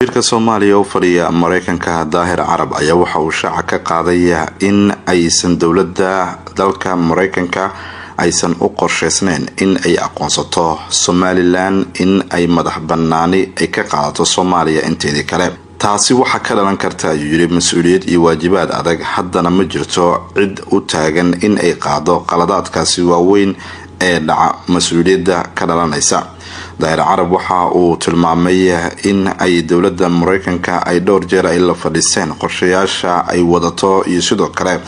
Shirka Soomaaliya oo fadhiya Mareykanka Daahir Carab ayaa waxa uu shaaca ka qaaday in aysan dowladda dalka Mareykanka aysan u qorsheysnayn in ay aqoonsato Somaliland in ay madax banaani ay ka qaadato Soomaaliya inteedii kale. Taasi waxa ka dhalan karta ayuu yiri mas'uuliyad iyo waajibaad adag haddana ma jirto cid u taagan in ay qaado qaladaadkaasi waaweyn ee dhaca mas'uuliyadda ka dhalanaysa. Daahir Carab waxa uu tilmaamay in ay dowladda Mareykanka ay dhowr jeer ay la fadhiiseen qorshayaasha ay wadato iyo sidoo kale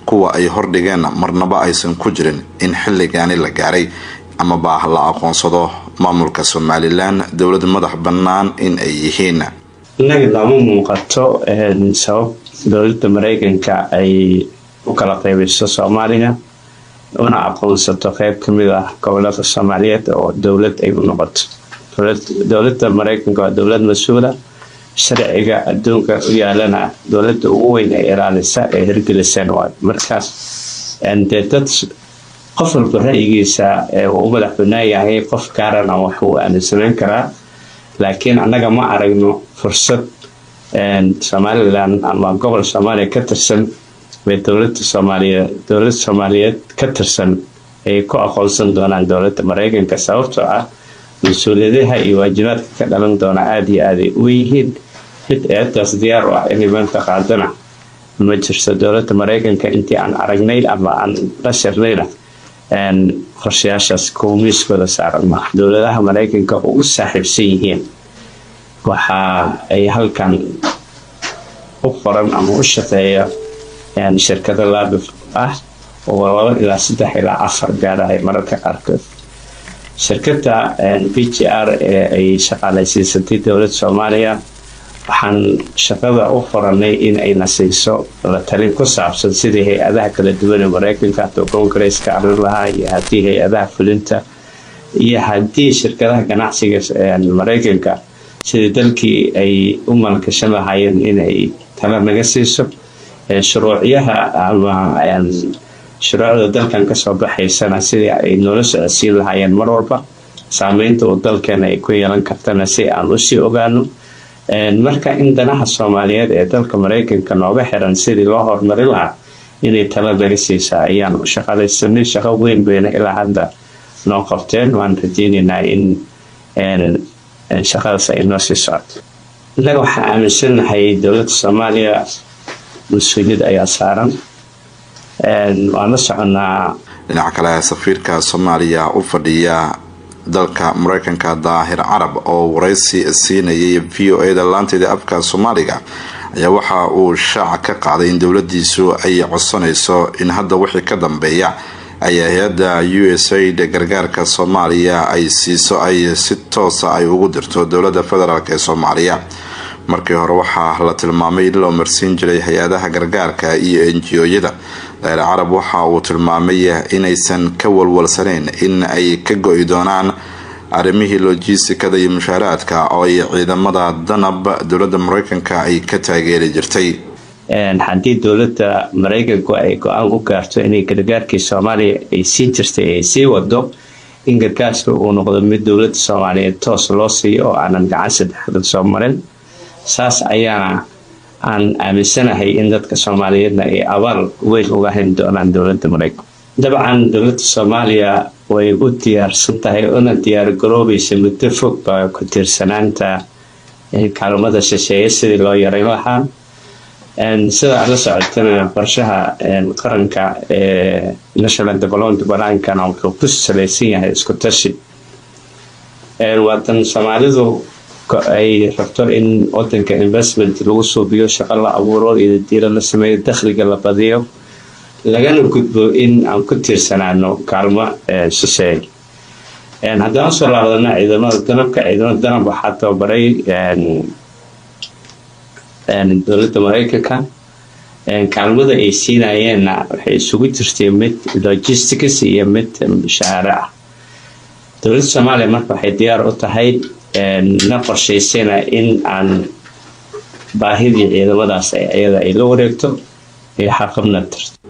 kuwa ay hordhigeen marnaba aysan ku jirin in xilligaani la gaaray ama baa la aqoonsado maamulka Somaliland dowlad madax bannaan in ay yihiin. Inaga lama muuqato sabab dowladda Mareykanka ay u kala qaybeyso Soomaaliya una aqoonsato qayb kamid ah gobolada Soomaaliyeed oo dowlad ay u noqoto. Dowladda Mareykanka waa dowlad mas'uul ah sharciga adduunka u yaalana dowladda ugu weyn ee ilaalisa ee hirgelisay markaas dad qof walba ra'yigiisa uu madax bannaan yahay qof gaarana wax uu aaminsan karaa laakiin anaga ma aragno fursad Somaliland ama gobol Soomaaliya ka tirsan dowladda Soomaaliyeed ka tirsan ay ku aqoonsan doonaan dowladda Mareykanka sababtoo ah mas'uuliyadaha iyo waajibaadka ka dhalan doona aad iyo aad u yihiin taas diyaar ah in maanta qaadana ma jirto dowladda Mareykanka intii aan aragnay ama aan la shaqeynay qorshayaashaas koomiskooda saaran ma dowladaha Mareykanka ugu saaxiibsan yihiin waxa ay halkan u qoran ama u shaqeeya shirkado laab ah oo 2 ilaa 3 ilaa 4 gaarahay mararka qaarkood. Shirkadda PGR ay shaqaaleysiisatay dowladda Soomaaliya waxaan shaqada u qoranay in ay nasiiso la talin ku saabsan sidii hay'adaha kala duwan ee Mareykanka iyo Koongareeska arrimaha iyo haddii hay'adaha fulinta iyo haddii shirkadaha ganacsiga Mareykanka sidii dalkii ay u maalgashan lahaayeen in ay talo naga siiso shuruuciyaha ama shuruucda dalkan ka soo baxaysana sidii ay nolol socodsiin lahaayeen mar walba saameynta uu dalkeena ay ku yeelan kartana si aan u sii ogaano marka in danaha Soomaaliyeed ee dalka Mareykanka nooga xiran sidii loo horumarin lahaa inay talo naga siiso ayaan u shaqaaleysanay shaqo weyn bayna ilaa hadda noo qabteen waan rajaynaynaa in shaqadaas ay noo sii socoto. Inaga waxaan aaminsanahay dowladda Soomaaliya مسؤولية أي أسعارا وأنا سعنا لنعكلا سفير كصوماليا وفديا دلك مريكان كظاهر عرب أو رئيسي الصيني فيو أيضا لانتي دي أبكا صوماليا ayaa waxa uu shaaca ka qaaday in dowladdiisu ay codsanayso in hadda wixii ka dambeeya ay hay'adda USAID gargaarka Soomaaliya ay siiso ay si toos ah ay ugu dirto dowladda federaalka ee Soomaaliya. markii hore waxa la tilmaamay in loo marsiin jiray hay'adaha gargaarka iyo NGO-yada. Daahir Carab waxa uu tilmaamay inaysan ka walwalsanayn in ay ka go'i doonaan arrimihii logistikada iyo mushaaraadka oo ay ciidamada danab dowladda Mareykanka ay ka taageeri jirtay. haddii dowladda Mareykanka ay go'aan u gaarto inay gargaarkii Soomaaliya ay siin jirtay ay sii wado in gargaarka uu noqdo mid dowladda Soomaaliyeed toos loo siiyo oo aanan gacan saddexaad soo marin saas ayaana aan aaminsanahay in dadka Soomaaliyeedna ay abaal weyn uga hayn doonaan dowladda Mareykanka. dabcan dowladda Soomaaliya way u diyaarsan tahay una diyaar garoobaysa muddo fog baa ku tiirsanaanta kaalmada shisheeye sidii loo yareyn lahaa sida la socotana qorshaha qaranka National Development Plan-kana wuxuu ku saleysan yahay isku tashi wadan Soomaalidu ay rabto in wadanka investment lagu suubiyo shaqo la abuuro iyo diiran la sameeyo dakhliga la badiyo lagana gudbo in aan ku tiirsanaano kaalmo shisheeye haddaan soo laabana ciidamada danab waxaa tababaray dowladda Mareykanka kaalmada ay siinayeenna waxay isugu jirtay mid logistics iyo mid mushaar ah. dowladda Soomaaliya marka waxay diyaar u tahay na qorsheysana in aan baahidii ciidamadaas ayada ay la wareegto ay xaqabna tirto